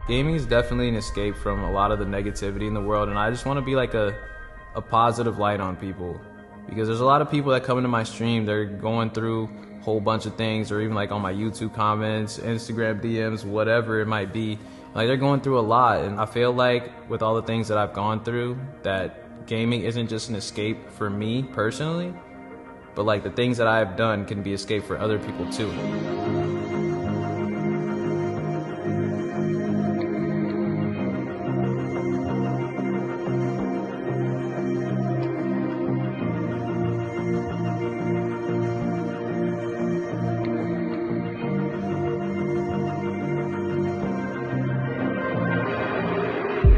Gaming is definitely an escape from a lot of the negativity in the world, and I just want to be like a positive light on people. Because there's a lot of people that come into my stream, they're going through a whole bunch of things, or even like on my YouTube comments, Instagram DMs, whatever it might be. Like they're going through a lot, and I feel like with all the things that I've gone through, that gaming isn't just an escape for me personally, but like the things that I've done can be escape for other people too.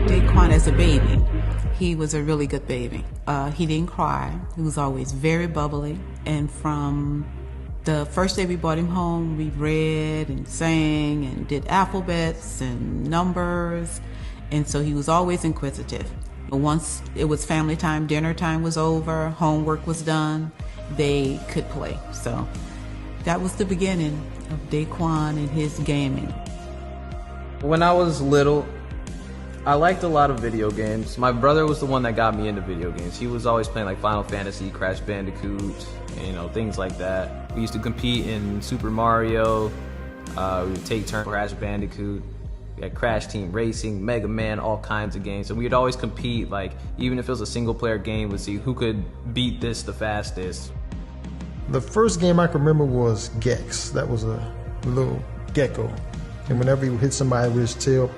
Daequan as a baby, he was a really good baby. He didn't cry. He was always very bubbly. And from the first day we brought him home, we read and sang and did alphabets and numbers. And so he was always inquisitive. But once it was family time, dinner time was over, homework was done, they could play. So that was the beginning of Daequan and his gaming. When I was little, I liked a lot of video games. My brother was the one that got me into video games. He was always playing like Final Fantasy, Crash Bandicoot, things like that. We used to compete in Super Mario. We would take turns Crash Bandicoot. We had Crash Team Racing, Mega Man, all kinds of games. And we'd always compete, like even if it was a single player game, we'd see who could beat this the fastest. The first game I can remember was Gex. That was a little gecko. And whenever he would hit somebody with his tail,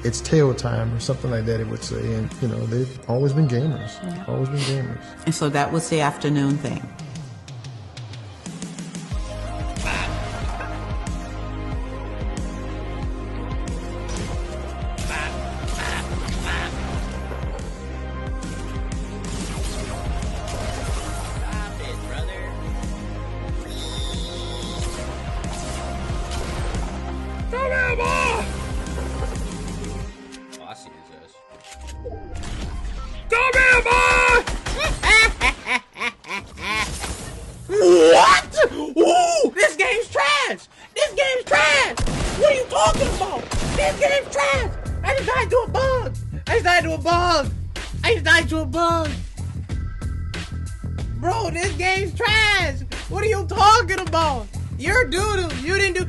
it's tail time or something like that it would say. And they've always been gamers. Yeah. Always been gamers. And so that was the afternoon thing. What? Ooh, this game's trash! This game's trash! What are you talking about? This game's trash! I just died to a bug! I just died to a bug! Bro, this game's trash! What are you talking about? You're doo-doo!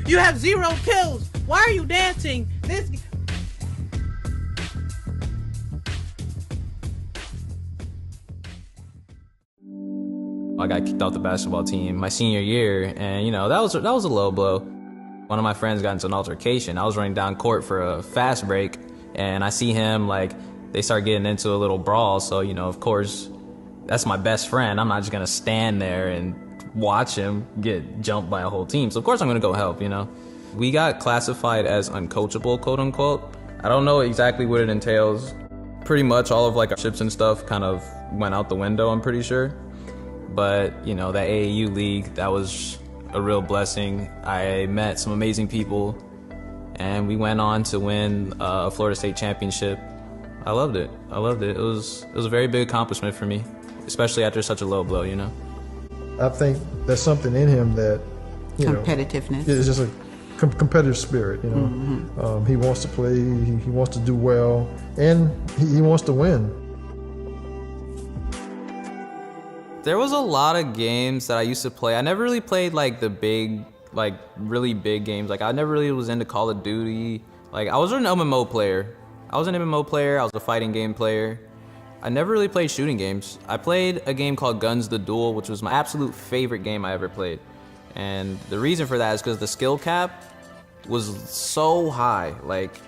You have 0 kills! Why are you dancing? I got kicked off the basketball team my senior year, and that was a low blow. One of my friends got into an altercation. I was running down court for a fast break, and I see him, like, they start getting into a little brawl. So of course, that's my best friend. I'm not just gonna stand there and watch him get jumped by a whole team. So of course I'm gonna go help. We got classified as uncoachable, quote unquote. I don't know exactly what it entails. Pretty much all of like our ships and stuff kind of went out the window, I'm pretty sure. But that AAU league, that was a real blessing. I met some amazing people, and we went on to win a Florida State championship. I loved it. It was a very big accomplishment for me, especially after such a low blow. I think there's something in him that Competitiveness. It's just a competitive spirit. He wants to play. He wants to do well, and he wants to win. There was a lot of games that I used to play. I never really played like the big, like really big games. Like I never really was into Call of Duty. Like I was an MMO player. I was a fighting game player. I never really played shooting games. I played a game called Guns the Duel, which was my absolute favorite game I ever played. And the reason for that is because the skill cap was so high. Like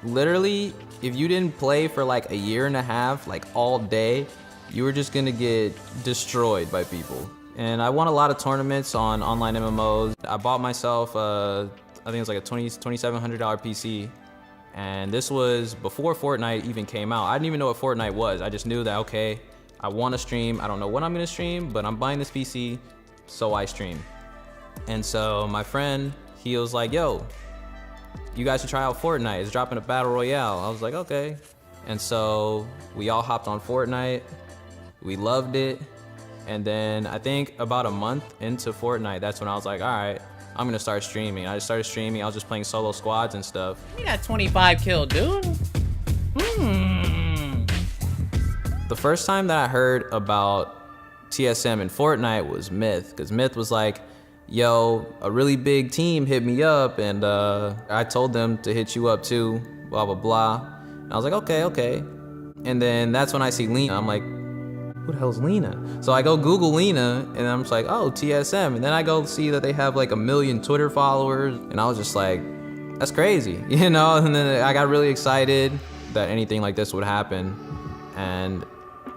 literally, if you didn't play for like a year and a half, like all day, you were just gonna get destroyed by people. And I won a lot of tournaments on online MMOs. I bought myself, I think it was like a $2,700 PC. And this was before Fortnite even came out. I didn't even know what Fortnite was. I just knew that, okay, I want to stream. I don't know what I'm gonna stream, but I'm buying this PC, so I stream. And so my friend, he was like, yo, you guys should try out Fortnite. It's dropping a battle royale. I was like, okay. And so we all hopped on Fortnite. We loved it. And then I think about a month into Fortnite, that's when I was like, all right, I'm gonna start streaming. I just started streaming. I was just playing solo squads and stuff. Give me that 25 kill, dude. The first time that I heard about TSM and Fortnite was Myth, because Myth was like, yo, a really big team hit me up, and I told them to hit you up too, blah, blah, blah. And I was like, okay. And then that's when I see Lena. I'm like, who the hell's Lena? So I go Google Lena, and I'm just like, oh, TSM. And then I go see that they have like 1 million Twitter followers, and I was just like, that's crazy, you know? And then I got really excited that anything like this would happen, and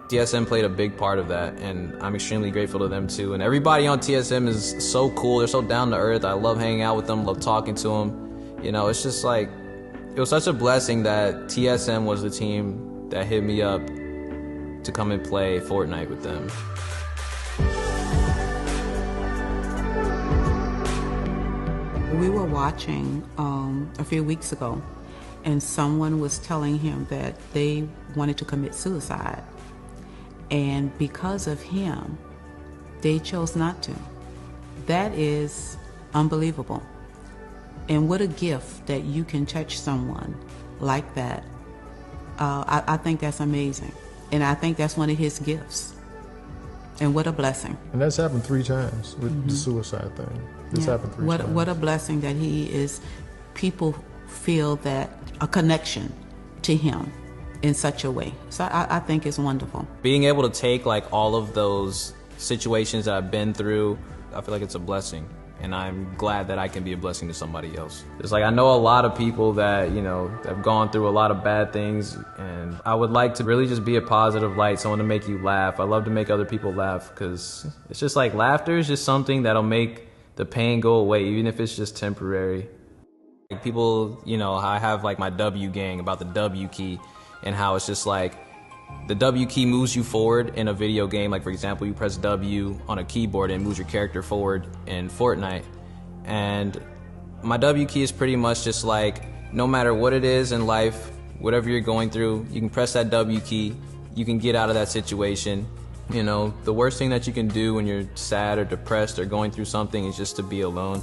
TSM played a big part of that, and I'm extremely grateful to them too. And everybody on TSM is so cool. They're so down to earth. I love hanging out with them, love talking to them. You know, it's just like, it was such a blessing that TSM was the team that hit me up to come and play Fortnite with them. We were watching a few weeks ago, and someone was telling him that they wanted to commit suicide. And because of him, they chose not to. That is unbelievable. And what a gift that you can touch someone like that. I think that's amazing. And I think that's one of his gifts. And what a blessing. And that's happened 3 times with the suicide thing. This happened 3 times. What a blessing that he is, people feel that a connection to him in such a way. So I think it's wonderful. Being able to take like all of those situations that I've been through, I feel like it's a blessing. And I'm glad that I can be a blessing to somebody else. It's like I know a lot of people that, you know, have gone through a lot of bad things, and I would like to really just be a positive light, someone to make you laugh. I love to make other people laugh, because it's just like laughter is just something that'll make the pain go away, even if it's just temporary. Like people, you know, I have like my W gang about the W key, and how it's just like the W key moves you forward in a video game. Like for example, you press W on a keyboard and it moves your character forward in Fortnite. And my W key is pretty much just like, no matter what it is in life, whatever you're going through, you can press that W key, you can get out of that situation. You know, the worst thing that you can do when you're sad or depressed or going through something is just to be alone.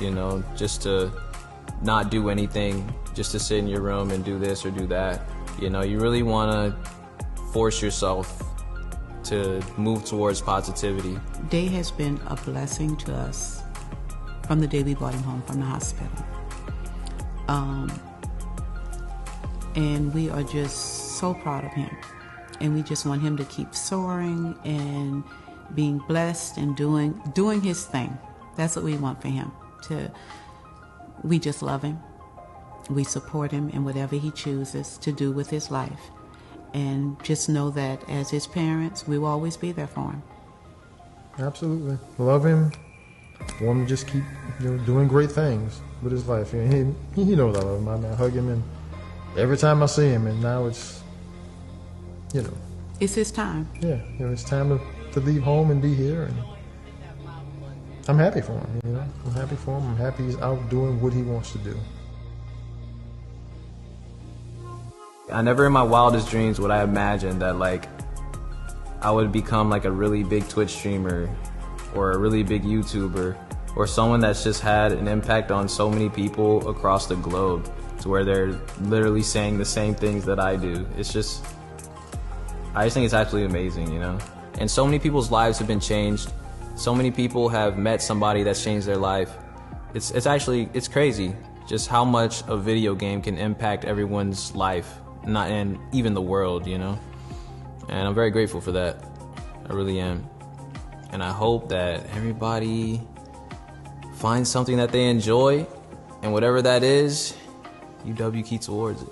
You know, just to not do anything, just to sit in your room and do this or do that. You know, you really want to force yourself to move towards positivity. Day has been a blessing to us from the day we brought him home from the hospital. And we are just so proud of him. And we just want him to keep soaring and being blessed and doing his thing. That's what we want for him. We just love him. We support him in whatever he chooses to do with his life. And just know that as his parents, we will always be there for him. Absolutely. Love him. Want him to just keep, you know, doing great things with his life. He knows I love him. I hug him, and every time I see him, and now it's, you know. It's his time. Yeah, you know, it's time to leave home and be here. And I'm happy for him, you know. I'm happy for him. I'm happy he's out doing what he wants to do. I never in my wildest dreams would I imagine that like I would become like a really big Twitch streamer or a really big YouTuber or someone that's just had an impact on so many people across the globe to where they're literally saying the same things that I do. I just think it's absolutely amazing, you know? And so many people's lives have been changed. So many people have met somebody that's changed their life. It's crazy just how much a video game can impact everyone's life. And even the world, you know? And I'm very grateful for that. I really am. And I hope that everybody finds something that they enjoy, and whatever that is, you W key towards it.